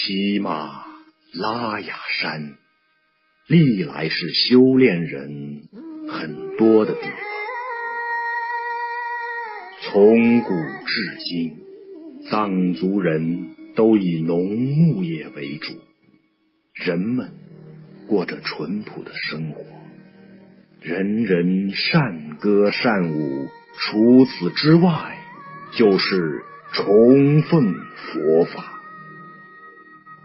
喜马拉雅山历来是修炼人很多的地方，从古至今，藏族人都以农牧业为主，人们过着淳朴的生活，人人善歌善舞，除此之外就是崇奉佛法。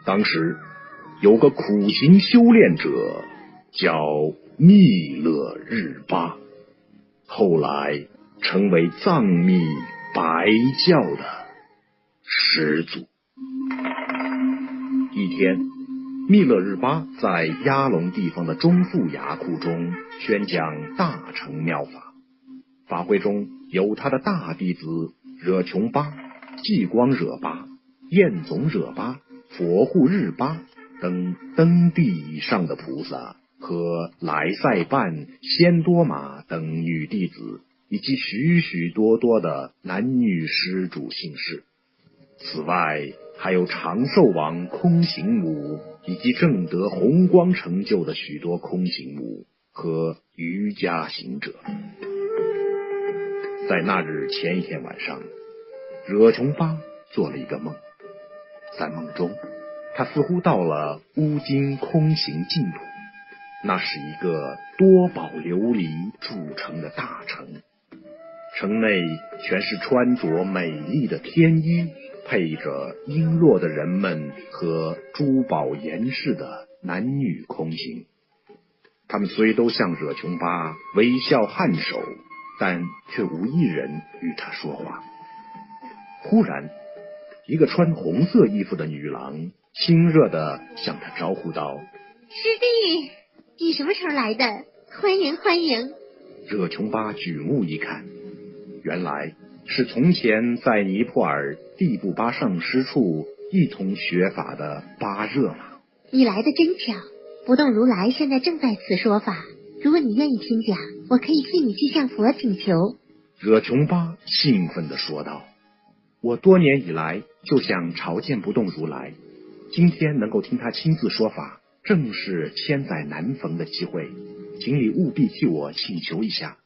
当时有个苦行修炼者叫密勒日巴，后来成为藏密白教的始祖。一天，密勒日巴在鸭笼地方的中腹牙库中宣讲大乘妙法，法会中有他的大弟子惹琼巴、济光惹巴、彦总惹巴、佛护日巴等登地以上的菩萨和来塞办、仙多玛等女弟子，以及许许多多的男女施主姓氏。此外还有长寿王空行母，以及正得红光成就的许多空行母和瑜伽行者。在那日前一天晚上，惹琼巴做了一个梦，在梦中他似乎到了乌金空行净土，那是一个多宝琉璃铸成的大城，城内全是穿着美丽的天衣，配着璎珞的人们和珠宝严饰的男女空行。他们虽都向惹琼巴微笑颔首，但却无一人与他说话。忽然，一个穿红色衣服的女郎亲热地向他招呼道：“师弟，你什么时候来的？欢迎欢迎。”惹琼巴举目一看，原来是从前在尼泊尔地布巴上师处一同学法的巴热玛。你来的真巧，不动如来现在正在此说法，如果你愿意听讲，我可以替你去向佛请求。惹琼巴兴奋地说道：“我多年以来就想朝见不动如来，今天能够听他亲自说法，正是千载难逢的机会，请你务必替我请求一下。”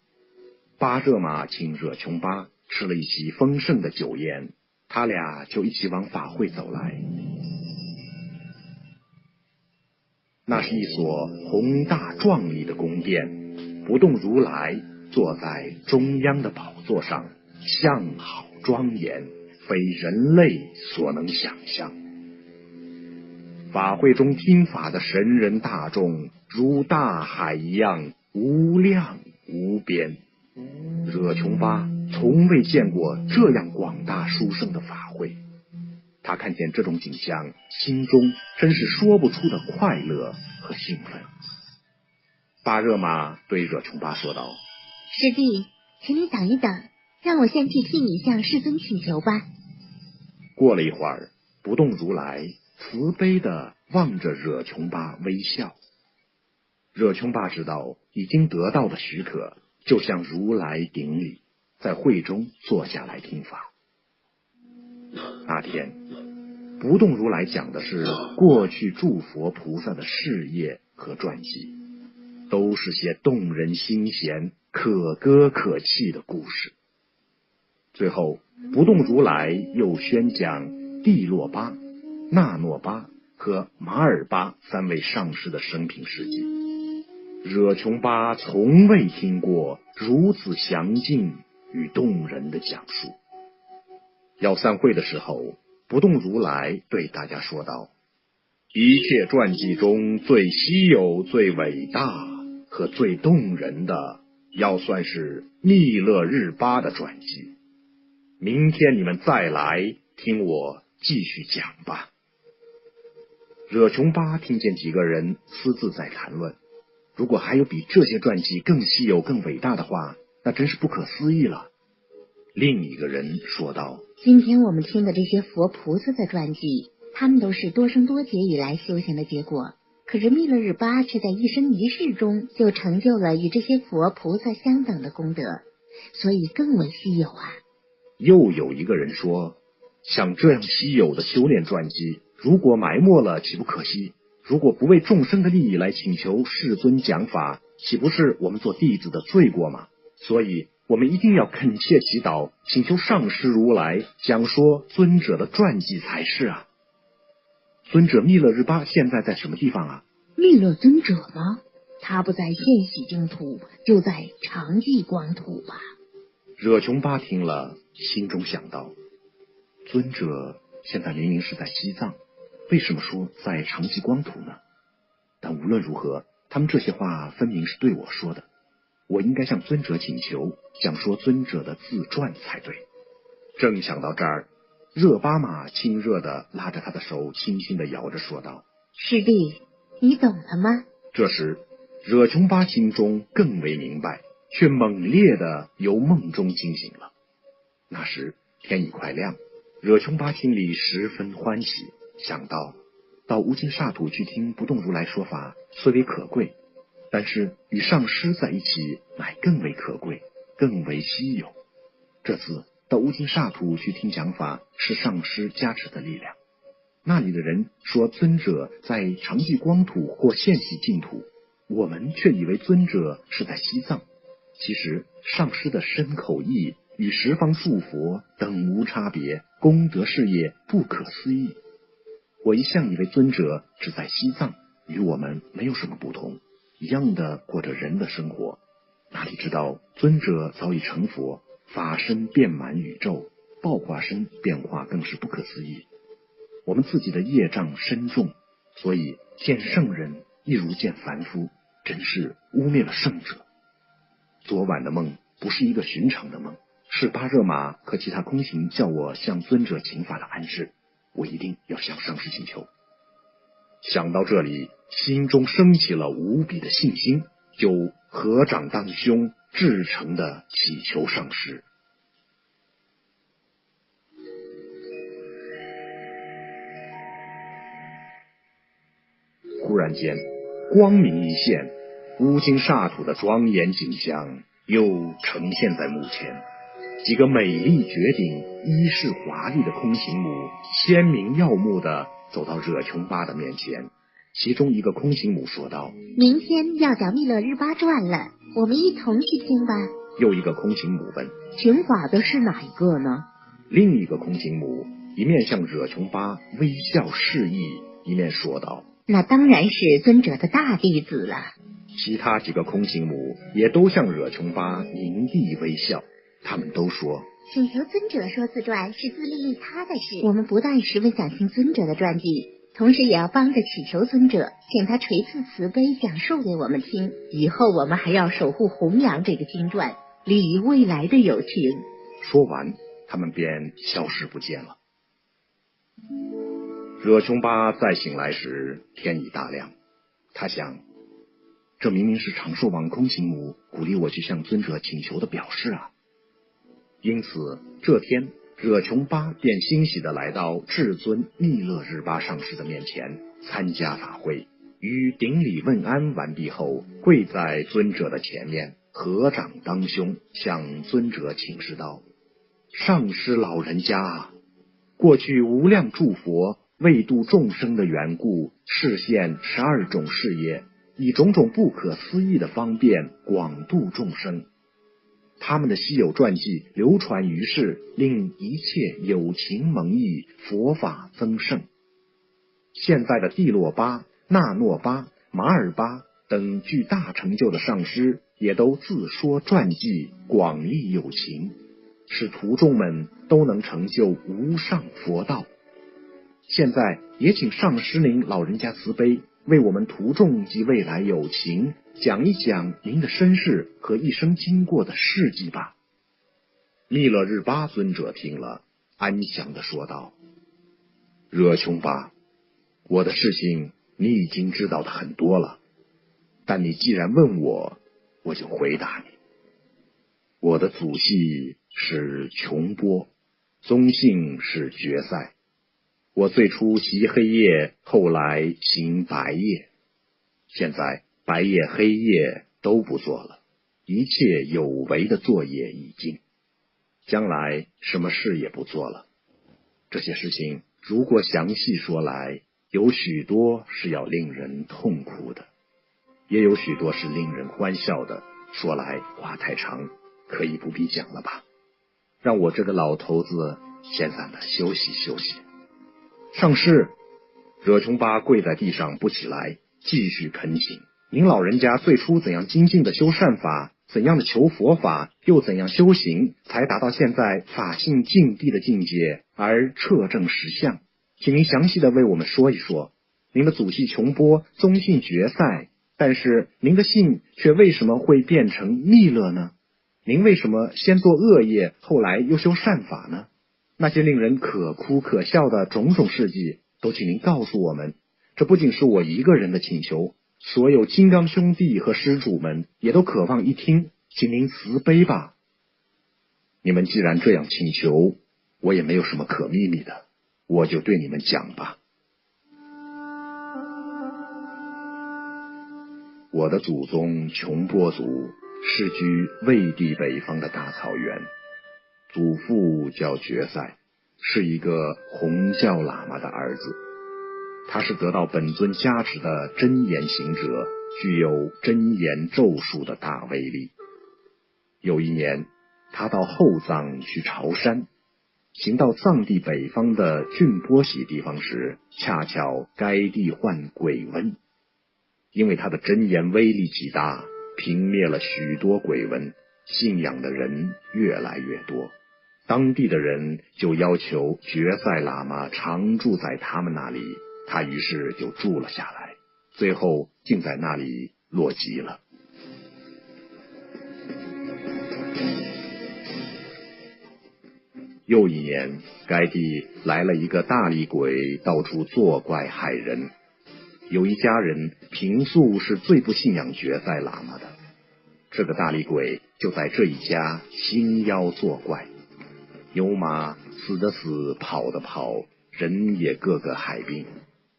巴热玛请惹琼巴吃了一席丰盛的酒宴，他俩就一起往法会走来。那是一所宏大壮丽的宫殿，不动如来坐在中央的宝座上，相好庄严，非人类所能想象。法会中听法的神人大众如大海一样无量无边，惹琼巴从未见过这样广大殊胜的法会，他看见这种景象，心中真是说不出的快乐和兴奋。巴热玛对惹琼巴说道：“师弟，请你等一等，让我先去替你向世尊请求吧。”过了一会儿，不动如来慈悲地望着惹琼巴微笑。惹琼巴知道已经得到了许可，就向如来顶礼，在会中坐下来听法。那天不动如来讲的是过去诸佛菩萨的事业和传记，都是些动人心弦、可歌可泣的故事。最后不动如来又宣讲帝洛巴、那诺巴和马尔巴三位上师的生平事迹。惹琼巴从未听过如此详尽与动人的讲述。要散会的时候，不动如来对大家说道：“一切传记中最稀有、最伟大和最动人的，要算是密勒日巴的传记。明天你们再来听我继续讲吧。”惹琼巴听见几个人私自在谈论，如果还有比这些传记更稀有、更伟大的话，那真是不可思议了。另一个人说道：“今天我们听的这些佛菩萨的传记，他们都是多生多劫以来修行的结果，可是密勒日巴却在一生一世中就成就了与这些佛菩萨相等的功德，所以更为稀有啊。”又有一个人说：“像这样稀有的修炼传记，如果埋没了，岂不可惜？如果不为众生的利益来请求世尊讲法，岂不是我们做弟子的罪过吗？所以我们一定要恳切祈祷，请求上师如来讲说尊者的传记才是啊。尊者密勒日巴现在在什么地方啊？密勒尊者吗？他不在现喜净土，就在长寂光土吧。惹琼巴听了，心中想到，尊者现在明明是在西藏，为什么说在长寂光土呢？但无论如何，他们这些话分明是对我说的，我应该向尊者请求，讲说尊者的自传才对。正想到这儿，热巴玛亲热地拉着他的手，轻轻地摇着说道：师弟，你懂了吗？这时惹琼巴心中更为明白，却猛烈地由梦中惊醒了。那时天已快亮，惹琼巴心里十分欢喜，想到无尽刹土去听不动如来说法虽为可贵，但是与上师在一起乃更为可贵，更为稀有。这次到无尽刹土去听讲法，是上师加持的力量。那里的人说尊者在长寂光土或现喜净土，我们却以为尊者是在西藏。其实上师的身口意与十方诸佛等无差别，功德事业不可思议。我一向以为尊者只在西藏，与我们没有什么不同，一样的过着人的生活。哪里知道尊者早已成佛，法身遍满宇宙，报化身变化更是不可思议。我们自己的业障深重，所以见圣人一如见凡夫，真是污蔑了圣者。昨晚的梦不是一个寻常的梦，是巴热玛和其他空行叫我向尊者请法的暗示，我一定要向上师请求。想到这里，心中升起了无比的信心，就合掌当胸，至诚的祈求上师。忽然间，光明一现，无尽刹土的庄严景象又呈现在目前。几个美丽绝顶、衣饰华丽的空行母鲜明耀目的走到惹琼巴的面前。其中一个空行母说道：明天要讲密勒日巴传了，我们一同去听吧。又一个空行母问：请法的是哪一个呢？另一个空行母一面向惹琼巴微笑示意，一面说道：那当然是尊者的大弟子了。其他几个空行母也都向惹琼巴凝厉微笑，他们都说：请求尊者说自传是自利利他的事，我们不但十分想听尊者的传记，同时也要帮着祈求尊者，请他垂赐慈悲讲述给我们听。以后我们还要守护弘扬这个经传，利益未来的友情。说完，他们便消失不见了。惹琼巴再醒来时，天已大亮。他想，这明明是长寿王空行母鼓励我去向尊者请求的表示啊。因此这天，惹琼巴便欣喜地来到至尊密勒日巴上师的面前参加法会，于顶礼问安完毕后，跪在尊者的前面，合掌当胸，向尊者请示道：上师老人家啊，过去无量诸佛为度众生的缘故，示现12种事业，以种种不可思议的方便广度众生。他们的稀有传记流传于世，令一切有情蒙益，佛法增盛。现在的蒂洛巴、纳诺巴、马尔巴等具大成就的上师，也都自说传记，广利有情，使徒众们都能成就无上佛道。现在也请上师您老人家慈悲，为我们徒众及未来有情讲一讲您的身世和一生经过的事迹吧。密勒日巴尊者听了，安详地说道：惹琼巴，我的事情你已经知道的很多了，但你既然问我，我就回答你。我的祖系是琼波，宗姓是觉塞。我最初习黑夜，后来行白夜，现在白夜黑夜都不做了，一切有为的作业已尽，将来什么事也不做了。这些事情如果详细说来，有许多是要令人痛苦的，也有许多是令人欢笑的。说来话太长，可以不必讲了吧。让我这个老头子闲散的休息休息。上士，惹琼巴跪在地上不起来，继续恳请。您老人家最初怎样精进的修善法，怎样的求佛法，又怎样修行，才达到现在法性净谛的境界，而彻证实相？请您详细的为我们说一说。您的祖系琼波，宗姓觉赛，但是您的姓却为什么会变成密勒呢？您为什么先做恶业，后来又修善法呢？那些令人可哭可笑的种种事迹，都请您告诉我们。这不仅是我一个人的请求，所有金刚兄弟和施主们也都渴望一听，请您慈悲吧。你们既然这样请求，我也没有什么可秘密的，我就对你们讲吧。我的祖宗琼波族世居魏地北方的大草原，祖父叫觉赛，是一个红教喇嘛的儿子。他是得到本尊加持的真言行者，具有真言咒术的大威力。有一年，他到后藏去朝山，行到藏地北方的俊波喜地方时，恰巧该地患鬼瘟。因为他的真言威力极大，平灭了许多鬼瘟，信仰的人越来越多。当地的人就要求觉赛喇嘛常住在他们那里，他于是就住了下来，最后竟在那里落籍了。又一年，该地来了一个大厉鬼，到处作怪害人。有一家人平素是最不信仰觉赛喇嘛的，这个大厉鬼就在这一家兴妖作怪，牛马死的死，跑的跑，人也个个害病。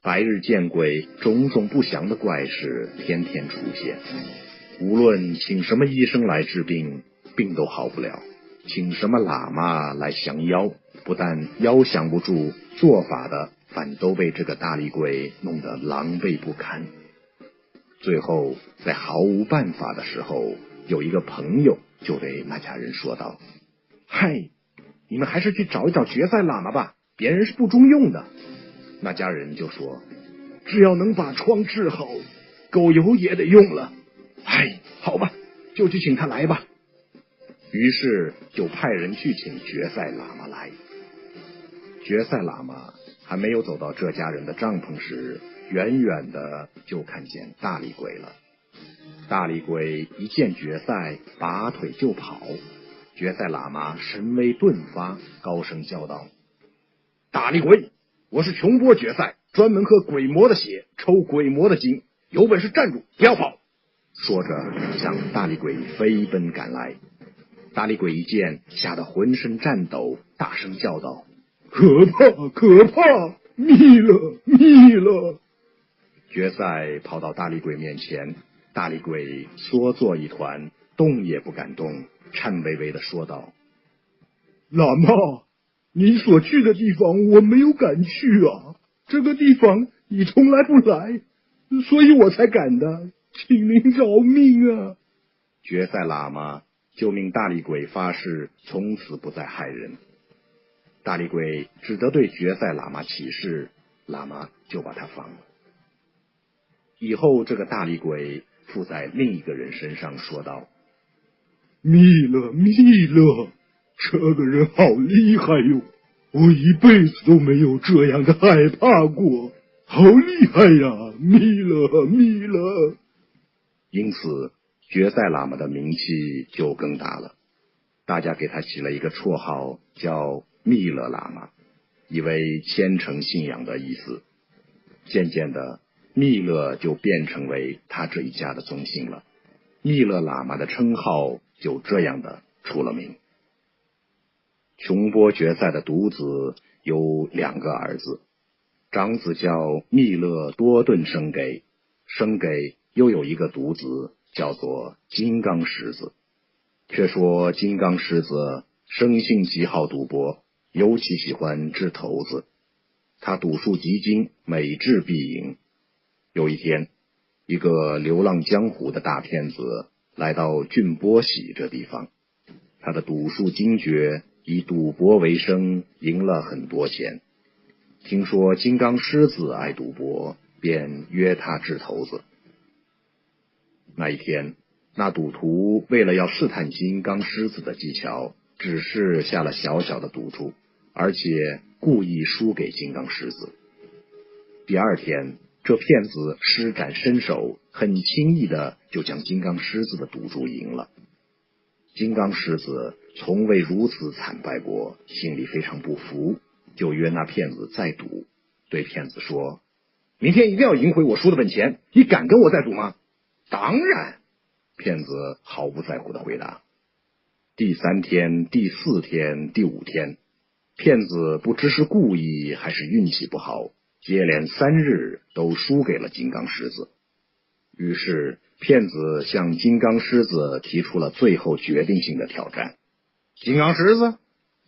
白日见鬼，种种不祥的怪事天天出现。无论请什么医生来治病，病都好不了；请什么喇嘛来降妖，不但妖降不住，做法的反都被这个大厉鬼弄得狼狈不堪。最后在毫无办法的时候，有一个朋友就对那家人说道：嗨，你们还是去找一找觉赛喇嘛吧，别人是不中用的。那家人就说：只要能把疮治好，狗油也得用了。哎，好吧，就去请他来吧。于是就派人去请觉赛喇嘛来。觉赛喇嘛还没有走到这家人的帐篷时，远远的就看见大厉鬼了。大厉鬼一见觉赛，拔腿就跑。觉赛喇嘛神威顿发，高声叫道：大厉鬼，我是琼波觉赛，专门喝鬼魔的血，抽鬼魔的筋，有本事站住，不要跑。说着向大厉鬼飞奔赶来。大厉鬼一见，吓得浑身颤抖，大声叫道：可怕可怕，密了密了。觉赛跑到大厉鬼面前，大厉鬼缩作一团，动也不敢动，颤巍巍地说道：喇嘛，你所去的地方我没有敢去啊，这个地方你从来不来，所以我才赶的，请您饶命啊。觉赛喇嘛就命大厉鬼发誓，从此不再害人。大厉鬼只得对觉赛喇嘛起誓，喇嘛就把他放了。以后这个大厉鬼附在另一个人身上说道：密勒密勒，这个人好厉害哟，我一辈子都没有这样的害怕过，好厉害呀，密勒密勒。因此觉赛喇嘛的名气就更大了，大家给他起了一个绰号叫密勒喇嘛，以为虔诚信仰的意思。渐渐的，密勒就变成为他这一家的宗姓了，密勒喇嘛的称号就这样的出了名。琼波觉赛的独子有2个儿子，长子叫密勒多顿生给，生给又有一个独子叫做金刚狮子。却说金刚狮子生性极好赌博，尤其喜欢掷骰子。他赌术极精，每至必赢。有一天，一个流浪江湖的大骗子来到郡波喜这地方，他的赌术精绝，以赌博为生，赢了很多钱。听说金刚狮子爱赌博，便约他掷骰子。那一天，那赌徒为了要试探金刚狮子的技巧，只是下了小小的赌注，而且故意输给金刚狮子。第二天，这骗子施展身手，很轻易的就将金刚狮子的赌注赢了。金刚狮子从未如此惨败过，心里非常不服，就约那骗子再赌，对骗子说：明天一定要赢回我输的本钱，你敢跟我再赌吗？当然，骗子毫不在乎的回答。第3天、第4天、第5天，骗子不知是故意还是运气不好，接连3日都输给了金刚狮子。于是骗子向金刚狮子提出了最后决定性的挑战。金刚狮子，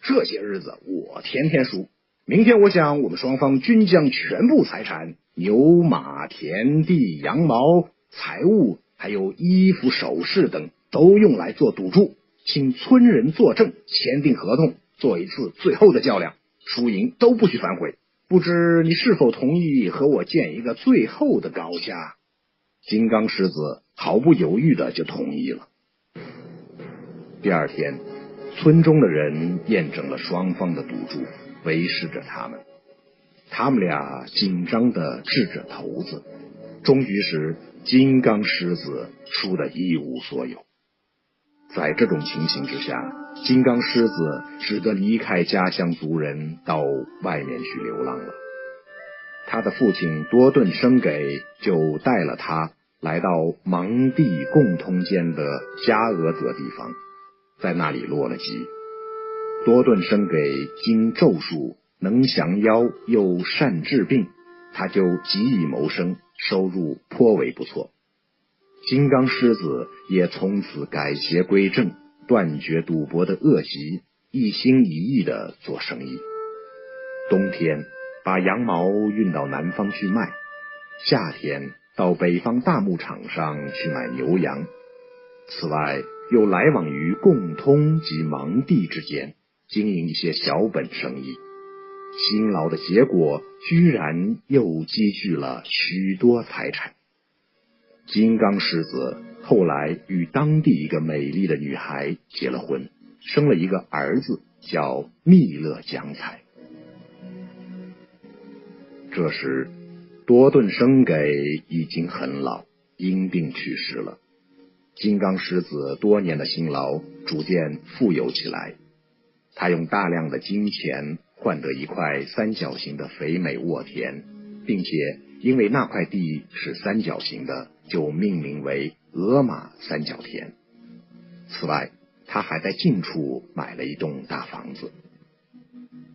这些日子我天天输，明天我想我们双方均将全部财产，牛马田地羊毛财物还有衣服首饰等都用来做赌注，请村人作证，签订合同，做一次最后的较量，输赢都不许反悔。不知你是否同意和我建一个最后的高下？金刚狮子毫不犹豫的就同意了。第2天，村中的人验证了双方的赌注，围视着他们。他们俩紧张的掷着骰子，终于是金刚狮子输得一无所有。在这种情形之下，金刚狮子只得离开家乡族人，到外面去流浪了。他的父亲多顿生给就带了他来到芒地共通间的加俄泽地方，在那里落了籍。多顿生给精咒术，能降妖又善治病，他就极以谋生，收入颇为不错。金刚狮子也从此改邪归正，断绝赌博的恶习，一心一意的做生意。冬天把羊毛运到南方去卖，夏天到北方大牧场上去买牛羊。此外，又来往于共通及芒地之间，经营一些小本生意。辛劳的结果，居然又积聚了许多财产。金刚狮子后来与当地一个美丽的女孩结了婚，生了一个儿子，叫密勒奖彩。这时，多顿生给已经很老，因病去世了。金刚狮子多年的辛劳逐渐富有起来，他用大量的金钱换得一块三角形的肥美沃田，并且因为那块地是三角形的，就命名为俄马三角田。此外，他还在近处买了一栋大房子。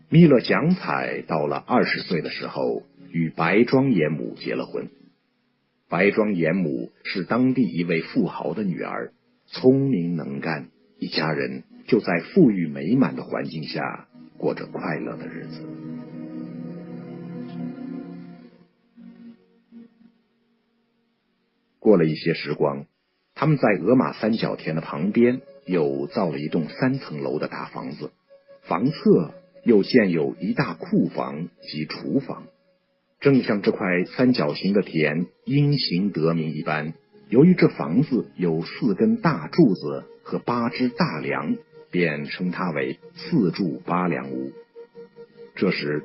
密勒奖彩到了20岁的时候，与白庄严母结了婚。白庄严母是当地一位富豪的女儿，聪明能干，一家人就在富裕美满的环境下过着快乐的日子。过了一些时光，他们在俄马三角田的旁边又造了一栋3层楼的大房子，房侧又建有一大库房及厨房。正像这块三角形的田因形得名一般，由于这房子有4根大柱子和8只大梁，便称它为4柱8梁屋。这时，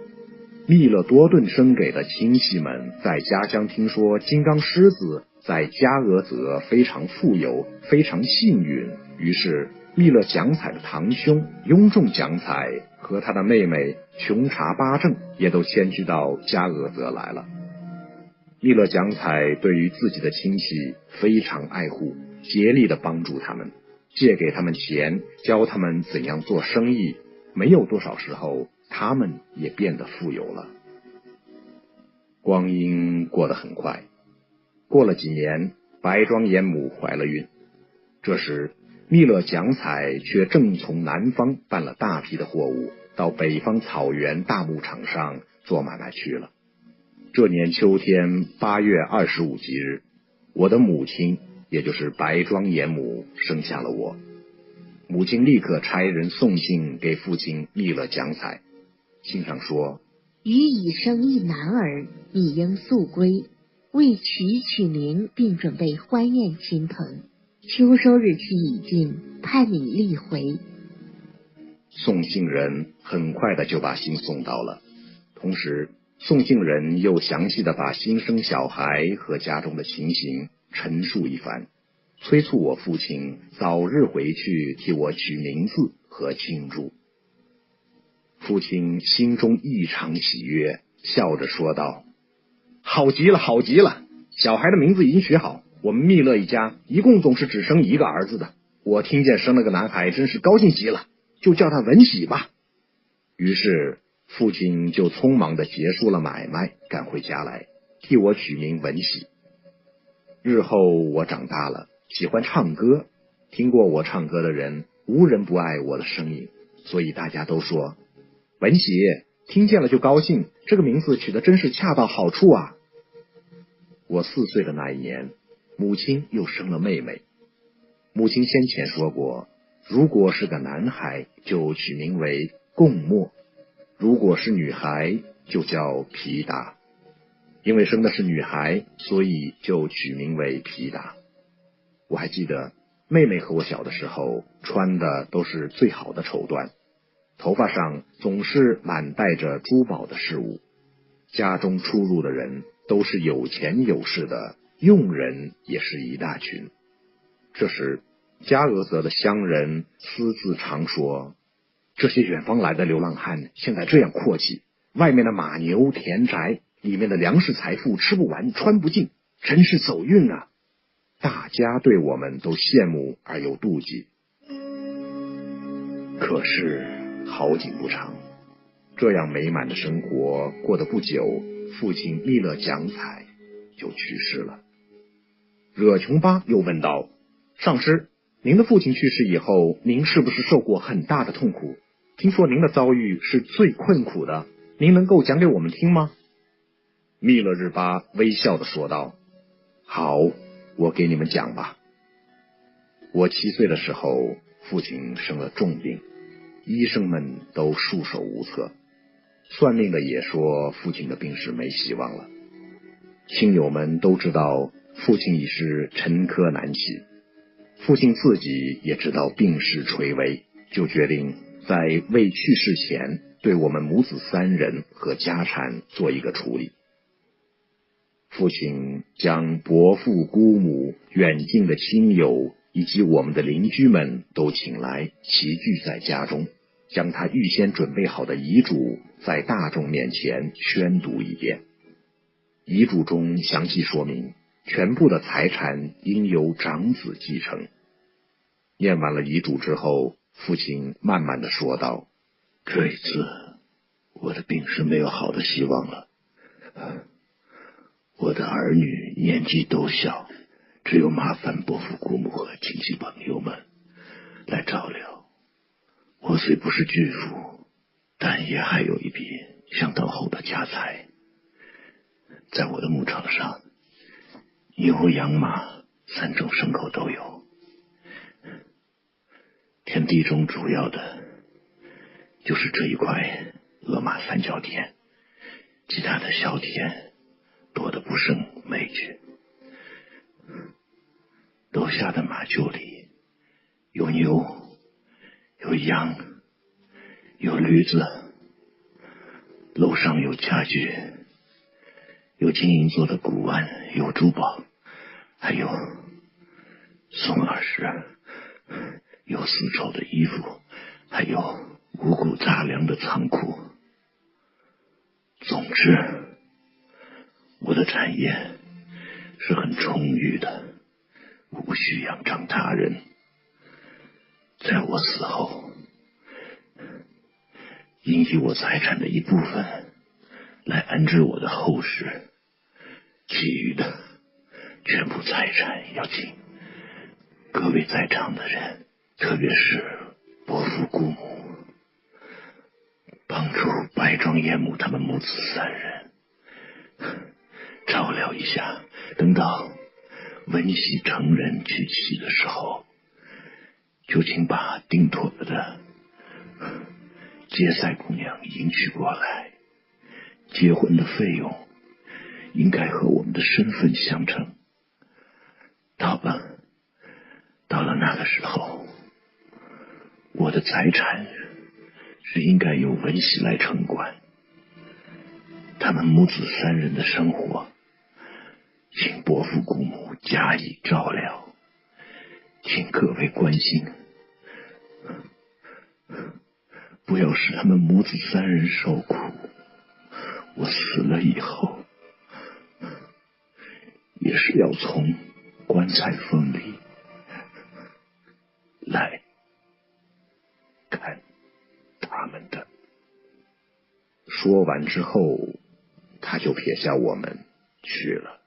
密勒多顿生给的亲戚们在家乡听说金刚狮子在加俄泽非常富有，非常幸运，于是密勒奖彩的堂兄雍仲奖彩和他的妹妹琼查巴正也都迁居到加俄泽来了。密勒奖彩对于自己的亲戚非常爱护，竭力的帮助他们，借给他们钱，教他们怎样做生意。没有多少时候，他们也变得富有了。光阴过得很快，过了几年，白庄严母怀了孕。这时，密勒奖彩却正从南方办了大批的货物，到北方草原大牧场上做买卖去了。这年秋天8月25吉日，我的母亲，也就是白庄严母生下了我。母亲立刻差人送信给父亲密了奖彩，信上说：予已生一男儿，你应速归，为取名，并准备欢宴亲朋。秋收日期已近，盼你立回。送信人很快的就把信送到了，同时送信人又详细的把新生小孩和家中的情形陈述一番，催促我父亲早日回去替我取名字和庆祝。父亲心中异常喜悦，笑着说道：好极了，好极了，小孩的名字已经取好，我们密勒一家一共总是只生一个儿子的，我听见生了个男孩，真是高兴极了，就叫他文喜吧。于是父亲就匆忙的结束了买卖，赶回家来替我取名文喜。日后我长大了，喜欢唱歌，听过我唱歌的人无人不爱我的声音，所以大家都说文喜听见了就高兴，这个名字取得真是恰到好处啊。我4岁的那一年，母亲又生了妹妹。母亲先前说过，如果是个男孩就取名为共墨，如果是女孩就叫皮达。因为生的是女孩，所以就取名为皮达。我还记得妹妹和我小的时候穿的都是最好的绸缎，头发上总是满带着珠宝的饰物，家中出入的人都是有钱有势的，佣人也是一大群。这时加俄泽的乡人私自常说，这些远方来的流浪汉现在这样阔气，外面的马牛田宅，里面的粮食财富吃不完穿不尽，真是走运啊。大家对我们都羡慕而又妒忌。可是好景不长，这样美满的生活过得不久，父亲密勒奖彩就去世了。惹琼巴又问道：上师，您的父亲去世以后，您是不是受过很大的痛苦？听说您的遭遇是最困苦的，您能够讲给我们听吗？密勒日巴微笑地说道：好，我给你们讲吧。我7岁的时候，父亲生了重病，医生们都束手无策，算命的也说父亲的病是没希望了。亲友们都知道父亲已是沉疴难起，父亲自己也知道病势垂危，就决定在未去世前对我们母子3人和家产做一个处理。父亲将伯父姑母、远近的亲友以及我们的邻居们都请来，齐聚在家中，将他预先准备好的遗嘱在大众面前宣读一遍。遗嘱中详细说明，全部的财产应由长子继承。念完了遗嘱之后，父亲慢慢地说道：这一次我的病是没有好的希望了，我的儿女年纪都小，只有麻烦伯父姑母和亲戚朋友们来照料。我虽不是巨富，但也还有一笔相当厚的家财。在我的牧场上，牛羊马3种牲口都有。田地中主要的就是这一块俄马3角田，其他的小田多得不胜枚举。楼下的马厩里有牛，有羊，有驴子，楼上有家具，有金银做的古玩，有珠宝，还有松耳石，有丝绸的衣服，还有五谷杂粮的仓库。总之，我的产业是很充裕的，无需仰仗他人。在我死后，应以我财产的一部分来安置我的后事，其余的全部财产要请各位在场的人，特别是伯父姑母，帮助白庄严母他们母子3人照料一下，等到文喜成人娶妻的时候，就请把定妥了的接赛姑娘迎娶过来，结婚的费用应该和我们的身份相称。到了那个时候，我的财产是应该由文喜来承管，他们母子3人的生活请伯父姑母加以照料，请各位关心，不要使他们母子3人受苦。我死了以后，也是要从棺材缝里来看他们的。说完之后，他就撇下我们去了。